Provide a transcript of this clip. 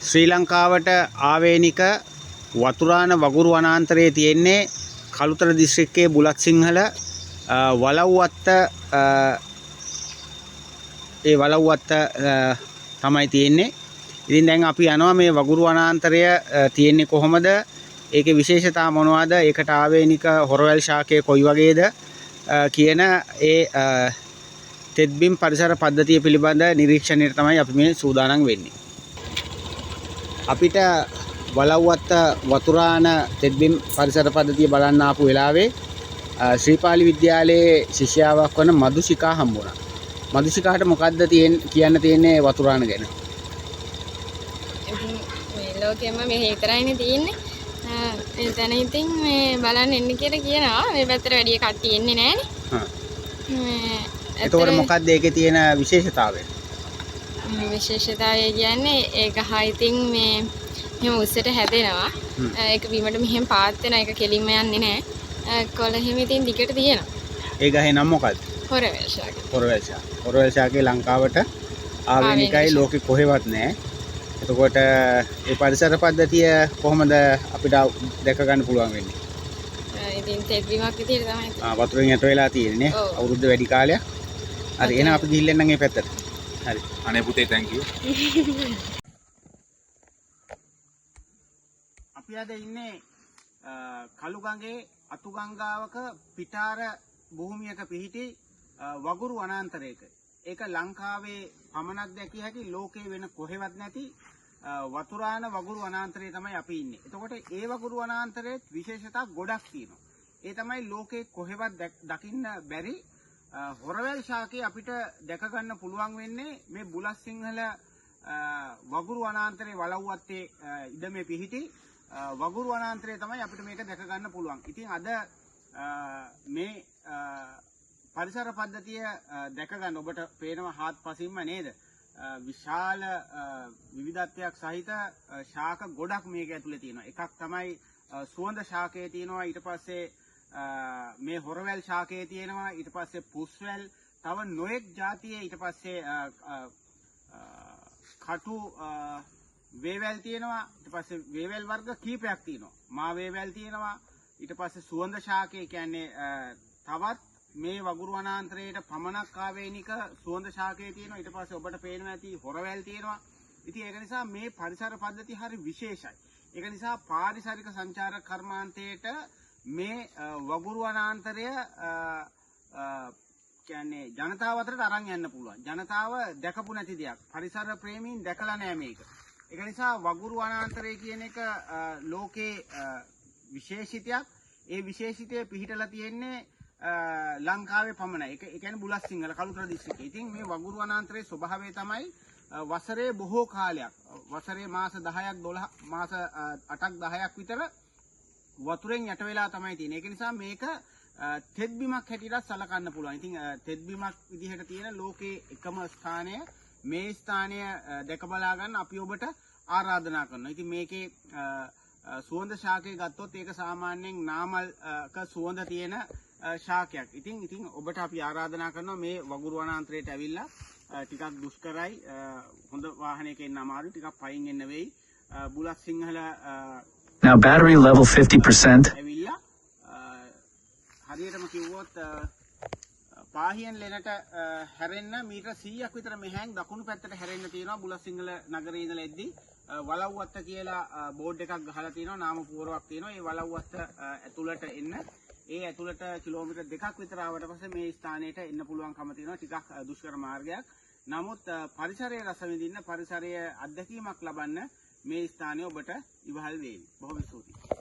ශ්‍රී ලංකාවට ආවේනික වතුරාන වගුරු වනාන්තරයේ තියෙන්නේ කළුතර දිස්ත්‍රික්කයේ බුලත්සිංහල වලව්වත්ත ඒ වලව්වත්ත තමයි තියෙන්නේ. ඉතින් දැන් අපි යනවා මේ වගුරු වනාන්තරය තියෙන්නේ කොහොමද? ඒකේ විශේෂතා මොනවද? ඒකට ආවේනික හොරවැල් ශාකය කොයි වගේද කියන ඒ තෙත්බිම් පරිසර පද්ධතිය පිළිබඳ නිරීක්ෂණයට තමයි අපි මේ සූදානම් වෙන්නේ. අපිට වලව්වත්ත වතුරාන තෙත්බිම් පරිසර පද්ධතිය බලන්න ආපු වෙලාවේ ශ්‍රීපාලි විද්‍යාලයේ ශිෂ්‍යාවක් වන මදුෂිකා හම්බුණා. මදුෂිකාට මොකද්ද කියන්න තියෙන්නේ වතුරාන ගැන? මේ ලෝකෙම මේ හේතරයිනේ තියෙන්නේ. එතන ඉතින් මේ බලන්න එන්න කියලා කියනවා. මේ පැත්තට වැඩි කට්ටිය එන්නේ නැහනේ. එතකොට මොකක්ද ඒකේ තියෙන විශේෂතාවය? විශේෂතාවය කියන්නේ ඒක හයිතින් මේ මෙහෙම උස්සට හැදෙනවා. ඒක බීමට මෙහෙම පාත් වෙනවා. ඒක කෙලින්ම යන්නේ නැහැ. කොළ හිම ඉතින් දිගට තියෙනවා. ඒ ගහේ නම මොකක්ද? හොරවැල් ශාක. හොරවැල් ශාකේ ලංකාවට ආවේනිකයි, ලෝකෙ කොහෙවත් නැහැ. එතකොට මේ පරිසර පද්ධතිය කොහොමද අපිට දැක ගන්න පුළුවන් වෙන්නේ? ඉතින් තෙත්බිමක් විදියට තමයි. වතුරෙන් යට වෙලා තියෙන්නේ අවුරුද්ද වැඩි කාලයක්. හරි, එහෙනම් අපි ගිහින් එන්නම් මේ පැත්තට. හරි. අනේ පුතේ thank you. අපි අද ඉන්නේ කළුගඟේ අතුගංගාවක පිටාර භූමියක පිහිටි වගුරු වනාන්තරයක. ඒක ලංකාවේ පමණක් දැකිය හැකි, ලෝකේ වෙන කොහෙවත් නැති වතුරාන වගුරු වනාන්තරයේ තමයි අපි ඉන්නේ. එතකොට ඒ වගුරු වනාන්තරයේ විශේෂතා ගොඩක් තියෙනවා. ඒ තමයි ලෝකේ කොහෙවත් දකින්න බැරි හොරවැල් ශාකය අපිට දැක ගන්න පුළුවන් වෙන්නේ මේ බුලත්සිංහල වගුරු වනාන්තරයේ වලව්වත්තේ ඉඩමේ පිහිටි වගුරු වනාන්තරයේ තමයි අපිට මේක දැක ගන්න පුළුවන්. ඉතින් අද මේ පරිසර පද්ධතිය දැක ගන්න ඔබට පේනවා හාත්පසින්ම නේද? විශාල විවිධත්වයක් සහිත ශාක ගොඩක් මේක ඇතුලේ තියෙනවා. එකක් තමයි සුවඳ ශාකයේ තියෙනවා. ඊට පස්සේ මේ හොරවැල් ශාකයේ තියෙනවා. ඊට පස්සේ පුස්වැල්, තව නොයෙක් જાතියේ, ඊට පස්සේ කටු වේවැල් තියෙනවා. ඊට පස්සේ වේවැල් වර්ග කීපයක් තියෙනවා. මා වේවැල් තියෙනවා. ඊට පස්සේ සුවඳ ශාකය කියන්නේ තවත් මේ වගුරු වනාන්තරයට පමණක් ආවේනික සුවඳ ශාකයේ තියෙනවා. ඊට පස්සේ ඔබට පේනවා ඇති හොරවැල් තියෙනවා. ඉතින් ඒක නිසා මේ පරිසර පද්ධතිය හරි විශේෂයි. ඒක නිසා පාරිසරික සංචාරක කර්මාන්තයේට මේ වගුරු වනාන්තරය කියන්නේ ජනතාව අතරට අරන් යන්න පුළුවන්. ජනතාව දැකපු නැති දෙයක්. පරිසර ප්‍රේමීන් දැකලා නැහැ මේක. ඒක නිසා වගුරු වනාන්තරය කියන එක ලෝකේ විශේෂිතයක්. ඒ විශේෂිතය පිහිටලා තියෙන්නේ ලංකාවේ පමණයි. ඒ කියන්නේ බුලත්සිංහල කළුතර දිස්ත්‍රික්කයේ. ඉතින් මේ වගුරු වනාන්තරයේ ස්වභාවය තමයි වසරේ බොහෝ කාලයක්, වසරේ මාස 10ක් 12 මාස 8ක් 10ක් විතර වතුරෙන් යට වෙලා තමයි තියෙන්නේ. ඒක නිසා මේක තෙත්බිමක් හැටියට සලකන්න පුළුවන්. ඉතින් තෙත්බිමක් විදිහට තියෙන ලෝකේ එකම ස්ථානය, මේ ස්ථානය දැක බලා ගන්න අපි ඔබට ආරාධනා කරනවා. ඉතින් මේකේ සුවඳ ශාකය ගත්තොත් ඒක සාමාන්‍යයෙන් නාමල්ක සුවඳ තියෙන ශාකයක්. ඉතින් ඔබට අපි ආරාධනා කරනවා මේ වගුරු වනාන්තරයට ඇවිල්ලා ටිකක් දුෂ්කරයි, හොඳ වාහනයක එන්න අමාරුයි, ටිකක් පයින් එන්න වෙයි. Bulathsinhala Now battery level 50%. ඇවිල්ලා හරියටම කිව්වොත් පාහියන් ලෙනට හැරෙන්න මීටර 100ක් විතර මෙහෙන් දකුණු පැත්තට හැරෙන්න තියෙනවා. බුලත්සිංහල නගරේ ඉඳලා එද්දි වලව්වත්ත කියලා බෝඩ් එකක් ගහලා තියෙනවා. නාම පුවරුවක් තියෙනවා. ඒ වලව්වත්ත ඇතුළට එන්න, ඒ ඇතුළට කිලෝමීටර් 2ක් විතර ආවට පස්සේ මේ ස්ථානයට එන්න පුළුවන්කම තියෙනවා. ටිකක් දුෂ්කර මාර්ගයක්. නමුත් පරිසරයේ රස විඳින්න, පරිසරයේ අත්දැකීමක් ලබන්න මේ ස්ථානය ඔබට ඉවහල් වේවි. බොහොම ස්තුතියි.